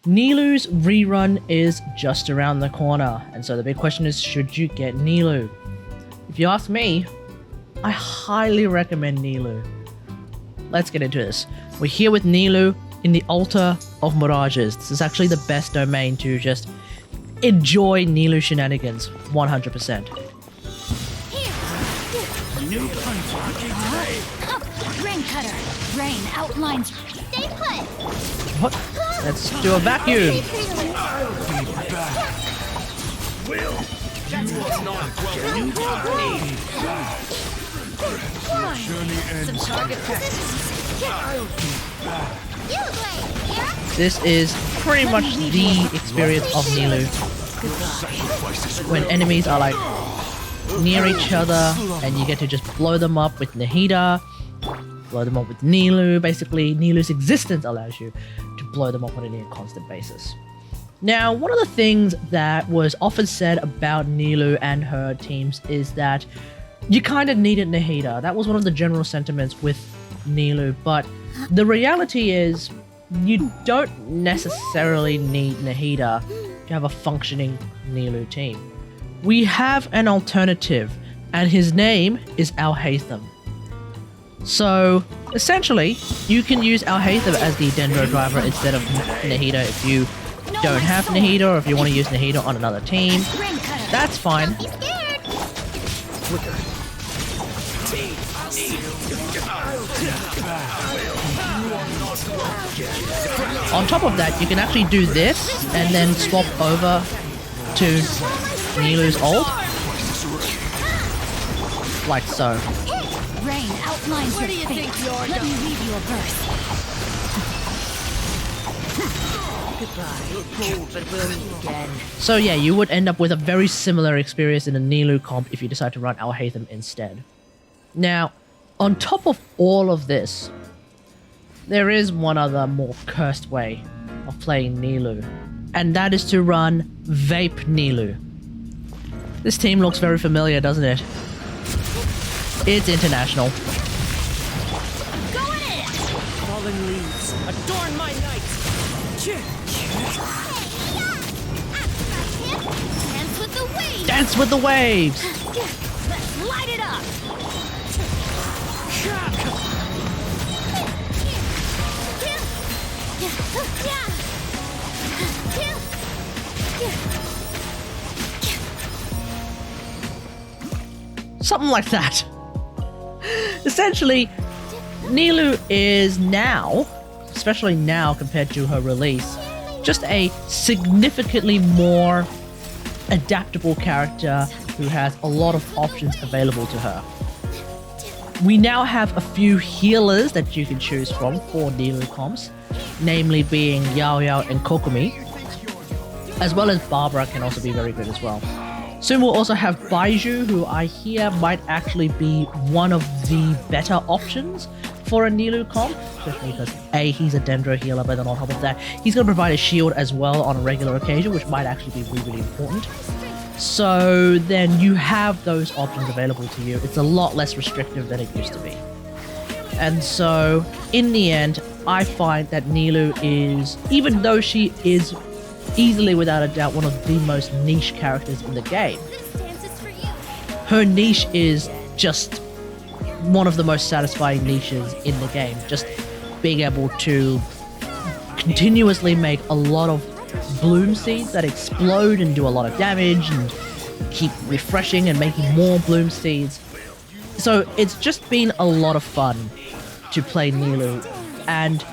Nilou's rerun is just around the corner, and so the big question is, should you get Nilou? If you ask me, I highly recommend Nilou. Let's get into this. We're here with Nilou in the Altar of Mirages. This is actually the best domain to just enjoy Nilou shenanigans 100%. New Rain cutter. Rain outlines. Stay put. What? Let's do a vacuum. Some target This is pretty much the experience of Nilou. When enemies are like near each other and you get to just blow them up with Nahida, blow them up with Nilou. Basically, Nilou's existence allows you to blow them up on a near constant basis. Now, one of the things that was often said about Nilou and her teams is that you kind of needed Nahida. That was one of the general sentiments with Nilou, but the reality is you don't necessarily need Nahida to have a functioning Nilou team. We have an alternative, and his name is Al-Haytham. So, essentially, you can use Al-Haytham as the Dendro driver instead of Nahida if you don't have Nahida, or if you want to use Nahida on another team. That's fine. On top of that, you can actually do this and then swap over to Nilou's ult, like so. Rain outlines your fate. Let me leave you a verse. Goodbye, but we'll meet again. So yeah, you would end up with a very similar experience in a Nilou comp if you decide to run Al-Haytham instead. Now, on top of all of this, there is one other more cursed way of playing Nilou, and that is to run Vape Nilou. This team looks very familiar, doesn't it? It's international. Go in! Fallen leaves, adorn my night! Dance with the waves! Dance with the waves! Let's light it up! Something like that. Essentially, Nilou is now, especially now compared to her release, just a significantly more adaptable character who has a lot of options available to her. We now have a few healers that you can choose from for Nilou comps, namely being Yao Yao and Kokumi, as well as Barbara can also be very good as well. Soon we'll also have Baiju, who I hear might actually be one of the better options for a Nilou comp, especially because A, he's a Dendro healer, but then on top of that, he's going to provide a shield as well on a regular occasion, which might actually be really, really important. So then you have those options available to you. It's a lot less restrictive than it used to be. And so, in the end, I find that Nilou is, even though she is easily without a doubt one of the most niche characters in the game, her niche is just one of the most satisfying niches in the game. Just being able to continuously make a lot of bloom seeds that explode and do a lot of damage and keep refreshing and making more bloom seeds. So it's just been a lot of fun to play Nilou. And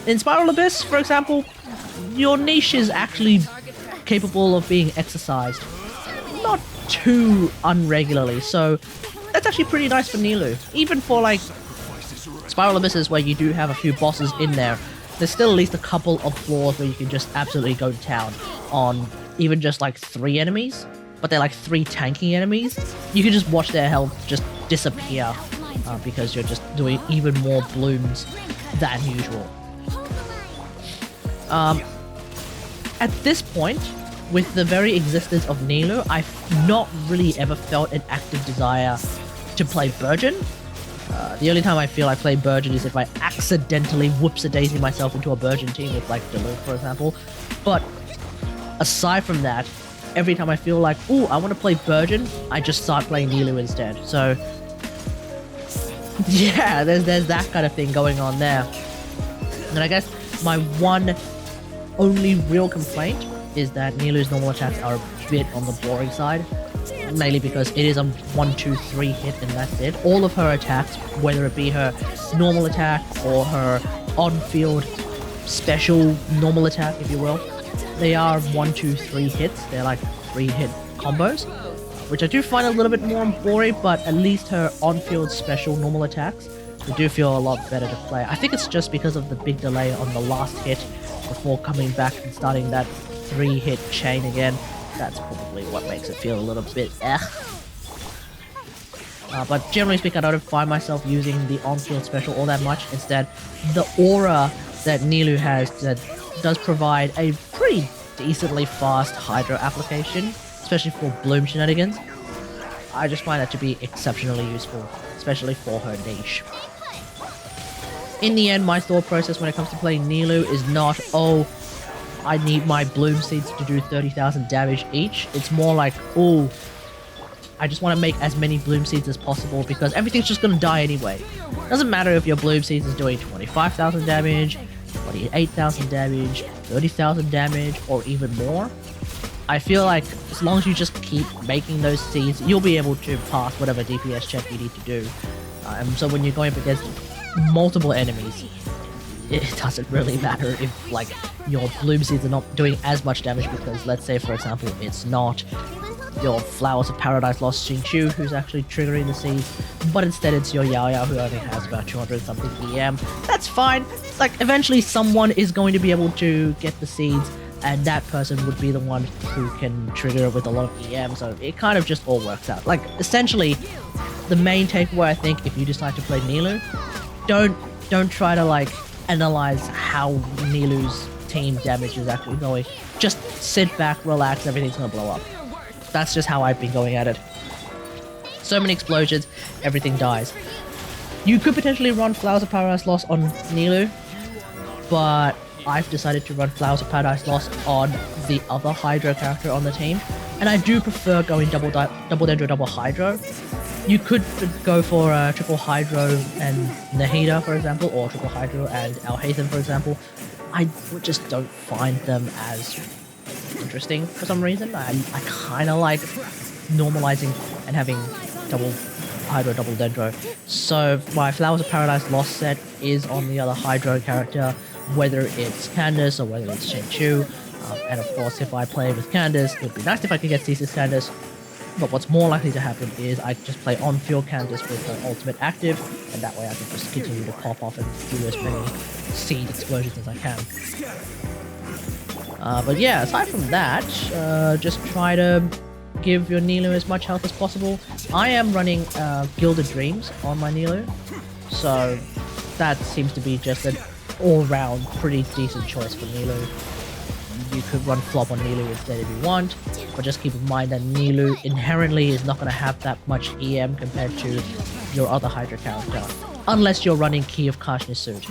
in Spiral Abyss, for example, your niche is actually capable of being exercised not too unregularly, so that's actually pretty nice for Nilou. Even for like Spiral Abysses where you do have a few bosses in there, there's still at least a couple of floors where you can just absolutely go to town on even just like 3 enemies, but they're like 3 tanky enemies. You can just watch their health just disappear because you're just doing even more blooms than usual. At this point, with the very existence of Nilou, I've not really ever felt an active desire to play Virgin. The only time I feel I play Burgeon is if I accidentally whoops-a-daisy myself into a Burgeon team with like Nilou, for example. But aside from that, every time I feel like, ooh, I want to play Burgeon, I just start playing Nilou instead. So yeah, there's that kind of thing going on there. And I guess my one only real complaint is that Nilou's normal attacks are a bit on the boring side. Mainly because it is a 1-2-3 hit and that's it. All of her attacks, whether it be her normal attack or her on-field special normal attack, if you will, they are 1-2-3 hits. They're like 3-hit combos, which I do find a little bit more boring, but at least her on-field special normal attacks, they do feel a lot better to play. I think it's just because of the big delay on the last hit before coming back and starting that 3-hit chain again. That's probably what makes it feel a little bit but generally speaking, I don't find myself using the on-field special all that much. Instead, the aura that Nilou has that does provide a pretty decently fast Hydro application, especially for Bloom shenanigans. I just find that to be exceptionally useful, especially for her niche. In the end, my thought process when it comes to playing Nilou is not, oh, I need my Bloom Seeds to do 30,000 damage each. It's more like, ooh, I just want to make as many Bloom Seeds as possible because everything's just going to die anyway. Doesn't matter if your Bloom Seeds is doing 25,000 damage, 28,000 damage, 30,000 damage, or even more. I feel like as long as you just keep making those seeds, you'll be able to pass whatever DPS check you need to do. And so when you're going up against multiple enemies, it doesn't really matter if like your Bloom Seeds are not doing as much damage because let's say for example it's not your Flowers of Paradise Lost Xingqiu who's actually triggering the seeds, but instead it's your Yao Yao who only has about 200 something EM. That's fine. Like eventually someone is going to be able to get the seeds and that person would be the one who can trigger it with a lot of EM, so it kind of just all works out. Like essentially the main takeaway I think if you decide to play Nilou, don't try to like analyze how Nilou's team damage is actually going. Just sit back, relax, everything's gonna blow up. That's just how I've been going at it. So many explosions, everything dies. You could potentially run Flowers of Paradise Lost on Nilou, but I've decided to run Flowers of Paradise Lost on the other Hydro character on the team, and I do prefer going double Dendro, double Hydro. You could go for a triple Hydro and Nahida, for example, or triple Hydro and Alhazen, for example. I just don't find them as interesting for some reason. I kind of like normalizing and having double Hydro, double Dendro. So my Flowers of Paradise Lost set is on the other Hydro character, whether it's Candace or whether it's Xingqiu. And of course, if I play with Candace, it would be nice if I could get Cease's Candace. But what's more likely to happen is I just play on-field Candace with her ultimate active, and that way I can just continue to pop off and do as many seed explosions as I can. But yeah, aside from that, just try to give your Nilou as much health as possible. I am running Gilded Dreams on my Nilou, so that seems to be just an all-round pretty decent choice for Nilou. You could run Flop on Nilou instead if you want, but just keep in mind that Nilou inherently is not going to have that much EM compared to your other Hydra character, unless you're running Key of Karsh's suit.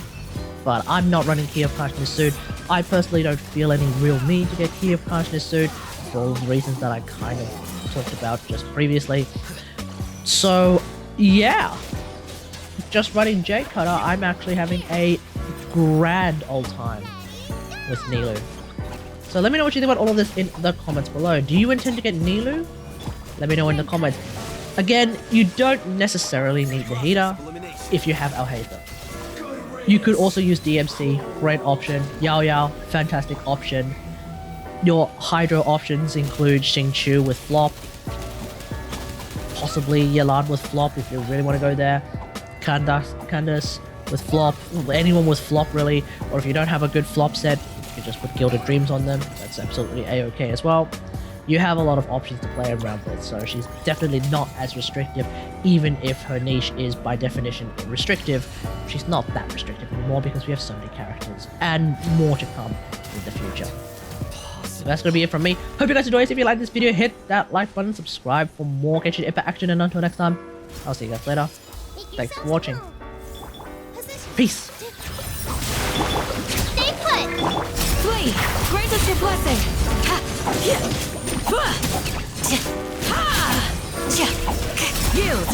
But I'm not running Key of Karsh's suit. I personally don't feel any real need to get Key of Karsh's suit for all the reasons that I kind of talked about just previously. So yeah, just running Jade Cutter, I'm actually having a grand old time with Nilou. So let me know what you think about all of this in the comments below. Do you intend to get Nilou? Let me know in the comments. Again, you don't necessarily need the heater if you have Alhazen. You could also use DMC, great option. Yao Yao, fantastic option. Your Hydro options include Xingqiu with Flop, possibly Yelan with Flop if you really want to go there, Candace with Flop, anyone with Flop really, or if you don't have a good Flop set, you can just put Gilded Dreams on them, that's absolutely a-okay as well. You have a lot of options to play around with, so she's definitely not as restrictive, even if her niche is by definition restrictive. She's not that restrictive anymore because we have so many characters, and more to come in the future. So that's going to be it from me. Hope you guys enjoyed. If you like this video, hit that like button, subscribe for more Genshin Impact action, and until next time, I'll see you guys later. Thanks for watching. Peace. Stay put. Flee! Grant us your blessing! Ha! Yeah. Fua! Ha! Yield!